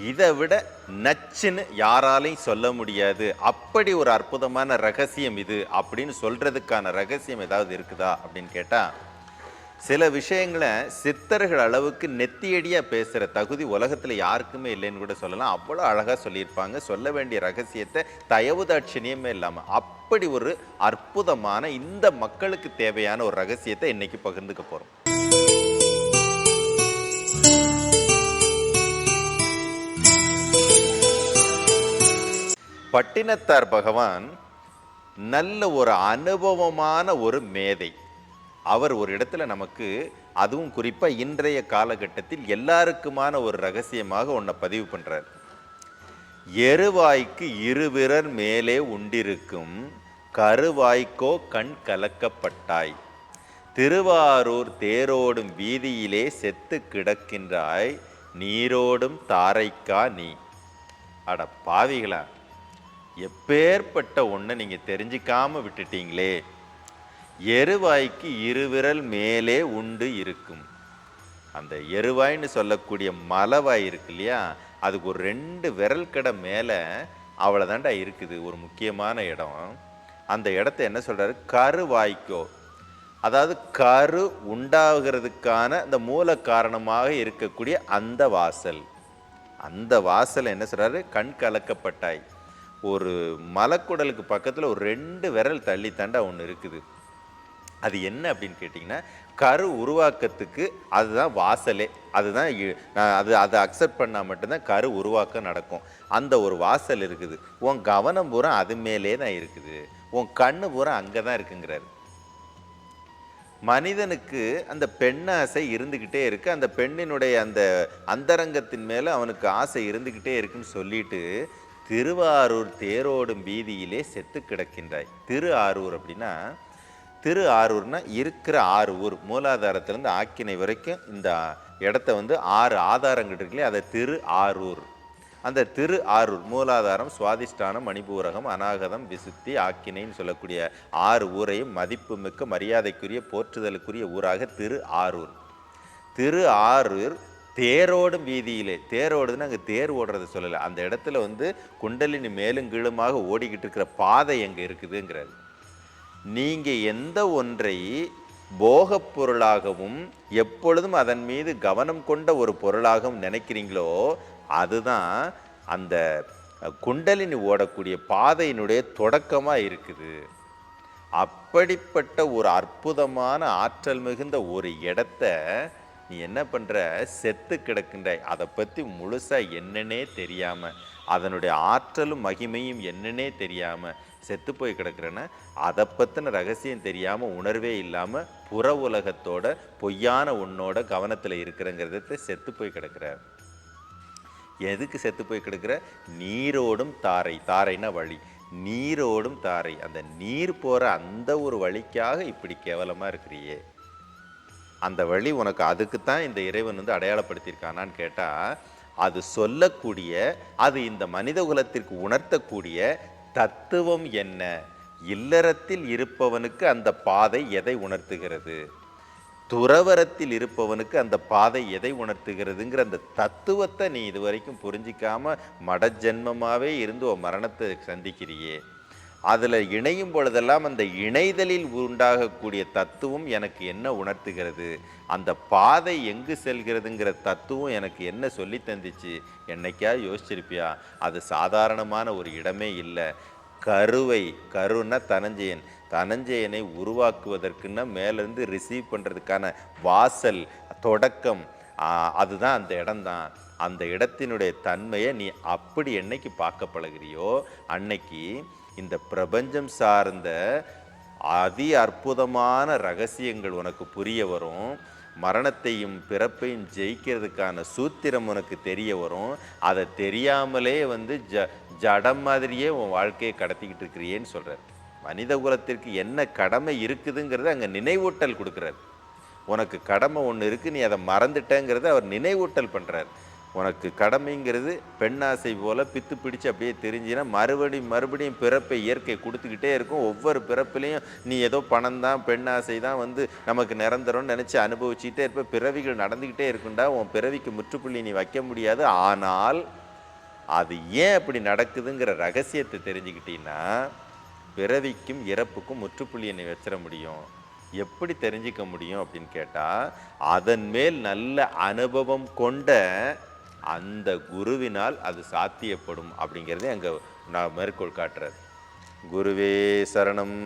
இதை விட நச்சுன்னு யாராலையும் சொல்ல முடியாது, அப்படி ஒரு அற்புதமான ரகசியம் இது அப்படின்னு சொல்றதுக்கான ரகசியம் ஏதாவது இருக்குதா அப்படின்னு கேட்டா, சில விஷயங்களை சித்தர்கள் அளவுக்கு நெத்தியடியா பேசுற தகுதி உலகத்துல யாருக்குமே இல்லைன்னு கூட சொல்லலாம். அவ்வளோ அழகா சொல்லியிருப்பாங்க. சொல்ல வேண்டிய ரகசியத்தை தயவு தாட்சியமே இல்லாம அப்படி ஒரு அற்புதமான இந்த மக்களுக்கு தேவையான ஒரு ரகசியத்தை இன்னைக்கு பகிர்ந்துக்க போறோம். பட்டினத்தார் பகவான் நல்ல ஒரு அனுபவமான ஒரு மேதை. அவர் ஒரு இடத்துல நமக்கு, அதுவும் குறிப்பா இன்றைய காலகட்டத்தில் எல்லாருக்குமான ஒரு ரகசியமாக ஒன்றை பதிவு பண்றார். எருவாய்க்கு இருவிரர் மேலே உண்டிருக்கும், கருவாய்க்கோ கண் கலக்கப்பட்டாய், திருவாரூர் தேரோடும் வீதியிலே செத்து கிடக்கின்றாய், நீரோடும் தாரைக்கா நீ. அட பாவிகளா, எப்பேற்பட்ட ஒன்றை நீங்க தெரிஞ்சிக்காம விட்டுட்டீங்களே. எருவாய்க்கு இருவிரல் மேலே உண்டு இருக்கும். அந்த எருவாய்ன்னு சொல்லக்கூடிய மலவாய் இருக்கு இல்லையா, அதுக்கு ஒரு 2 விரல் கடை மேலே அவ்வளோதாண்டா இருக்குது, ஒரு முக்கியமான இடம். அந்த இடத்த என்ன சொல்றாரு, கருவாய்க்கோ, அதாவது கரு உண்டாகிறதுக்கான அந்த மூல காரணமாக இருக்கக்கூடிய அந்த வாசல். அந்த வாசல் என்ன சொல்றாரு, கண் கலக்கப்பட்டாய். ஒரு மலக்குடலுக்கு பக்கத்தில் ஒரு 2 விரல் தள்ளி தாண்டா ஒன்று இருக்குது. அது என்ன அப்படின்னு கேட்டிங்கன்னா, கரு உருவாக்கத்துக்கு அதுதான் வாசலே. அதுதான் அதை அக்செப்ட் பண்ணால் மட்டும்தான் கரு உருவாக்கம் நடக்கும். அந்த ஒரு வாசல் இருக்குது. உன் கவனம் பூரா அது மேலே தான் இருக்குது, உன் கண்ணு பூரா அங்கே தான் இருக்குங்கிறாரு. மனிதனுக்கு அந்த பெண்ணாசை இருந்துக்கிட்டே இருக்கு, அந்த பெண்ணினுடைய அந்த அந்தரங்கத்தின் மேலே அவனுக்கு ஆசை இருந்துக்கிட்டே இருக்குன்னு சொல்லிட்டு, திருவாரூர் தேரோடும் வீதியிலே செத்து கிடக்கின்றாய். திரு ஆரூர் அப்படின்னா, திரு ஆரூர்னா இருக்கிற 6 ஊர், மூலாதாரத்திலேருந்து ஆக்கினை வரைக்கும் இந்த இடத்த 6 ஆதாரங்கள் இருக்குல்லையே, அதை திரு ஆரூர். அந்த திரு ஆரூர் மூலாதாரம், சுவாதிஷ்டானம், மணிபூரகம், அநாகதம், விசுத்தி, ஆக்கினைன்னு சொல்லக்கூடிய 6 ஊரையும் மதிப்புமிக்க மரியாதைக்குரிய போற்றுதலுக்குரிய ஊராக திரு ஆரூர். திரு ஆரூர் தேரோடும் வீதியிலே, தேரோடுதுன்னு அங்கே தேர் ஓடுறது சொல்லலை, அந்த இடத்துல குண்டலினி மேலும் கீழுமாக ஓடிக்கிட்டு இருக்கிற பாதை எங்கே இருக்குதுங்கிறாரு. நீங்கள் எந்த ஒன்றை போகப் பொருளாகவும் எப்பொழுதும் அதன் மீது கவனம் கொண்ட ஒரு பொருளாகவும் நினைக்கிறீங்களோ, அதுதான் அந்த குண்டலினி ஓடக்கூடிய பாதையினுடைய தொடக்கமாக இருக்குது. அப்படிப்பட்ட ஒரு அற்புதமான ஆற்றல் மிகுந்த ஒரு இடத்த நீ என்ன பண்ணுற, செத்து கிடக்கின்றாய். அதை பற்றி முழுசாக என்னன்னே தெரியாமல், அதனுடைய ஆற்றலும் மகிமையும் என்னன்னே தெரியாமல் செத்து போய் கிடக்கிறேன்னா, அதை பற்றின ரகசியம் தெரியாமல், உணர்வே இல்லாமல், புற உலகத்தோட பொய்யான உன்னோட கவனத்தில் இருக்கிறங்கிறத செத்து போய் கிடக்கிற. எதுக்கு செத்து போய் கிடக்கிற, நீரோடும் தாரை, தாரைன்னா வழி, நீரோடும் தாரை, அந்த நீர் போகிற அந்த ஒரு வழிக்காக இப்படி கேவலமாக இருக்கிறியே. அந்த வழி உனக்கு அதுக்குத்தான் இந்த இறைவன் அடையாளப்படுத்தியிருக்கானான்னு கேட்டால், அது சொல்லக்கூடிய, அது இந்த மனித குலத்திற்கு உணர்த்தக்கூடிய தத்துவம் என்ன? இல்லறத்தில் இருப்பவனுக்கு அந்த பாதை எதை உணர்த்துகிறது, துறவரத்தில் இருப்பவனுக்கு அந்த பாதை எதை உணர்த்துகிறதுங்கிற அந்த தத்துவத்தை நீ இதுவரைக்கும் புரிஞ்சிக்காம மடஜென்மமாகவே இருந்து உன் மரணத்தை சந்திக்கிறியே. அதில் இணையும் பொழுதெல்லாம் அந்த இணைதலில் உண்டாகக்கூடிய தத்துவம் எனக்கு என்ன உணர்த்துகிறது, அந்த பாதை எங்கு செல்கிறதுங்கிற தத்துவம் எனக்கு என்ன சொல்லி தந்துச்சு, என்னைக்காவது யோசிச்சிருப்பியா? அது சாதாரணமான ஒரு இடமே இல்லை. கருவை, கருன்னா தனஞ்சயன், தனஞ்சயனை உருவாக்குவதற்குன்னா மேலேருந்து ரிசீவ் பண்ணுறதுக்கான வாசல், தொடக்கம், அதுதான் அந்த இடம்தான். அந்த இடத்தினுடைய தன்மையை நீ அப்படி என்னைக்கு பார்க்க பழகிறியோ, அன்னைக்கு இந்த பிரபஞ்சம் சார்ந்த அதி அற்புதமான ரகசியங்கள் உனக்கு புரிய வரும். மரணத்தையும் பிறப்பையும் ஜெயிக்கிறதுக்கான சூத்திரம் உனக்கு தெரிய வரும். அதை தெரியாமலே ஜடம் மாதிரியே உன் வாழ்க்கையை கடத்திக்கிட்டு இருக்கிறியேன்னு சொல்கிறார். மனித குலத்திற்கு என்ன கடமை இருக்குதுங்கிறத அங்கே நினைவூட்டல் கொடுக்குறார். உனக்கு கடமை ஒன்று இருக்குது, நீ அதை மறந்துட்டேங்கிறத அவர் நினைவூட்டல் பண்ணுறார். உனக்கு கடமைங்கிறது பெண்ணாசை போல் பித்து பிடிச்சு அப்படியே தெரிஞ்சுன்னா மறுபடியும் பிறப்பை இயற்கை கொடுத்துக்கிட்டே இருக்கும். ஒவ்வொரு பிறப்பிலையும் நீ ஏதோ பணம் தான், பெண்ணாசை தான் நமக்கு நிரந்தரம்னு நினச்சி அனுபவிச்சுக்கிட்டே இருப்ப. பிறவிகள் நடந்துக்கிட்டே இருக்குண்டா. உன் பிறவிக்கு முற்றுப்புள்ளி நீ வைக்க முடியாது. ஆனால் அது ஏன் அப்படி நடக்குதுங்கிற ரகசியத்தை தெரிஞ்சுக்கிட்டீங்கன்னா பிறவிக்கும் இறப்புக்கும் முற்றுப்புள்ளியை வச்சிட முடியும். எப்படி தெரிஞ்சிக்க முடியும் அப்படின்னு கேட்டால், அதன் மேல் நல்ல அனுபவம் கொண்ட அந்த குருவினால் அது சாத்தியப்படும் அப்படிங்கிறதே அங்கே நான் மேற்கோள் காட்டுறார். குருவே சரணம்.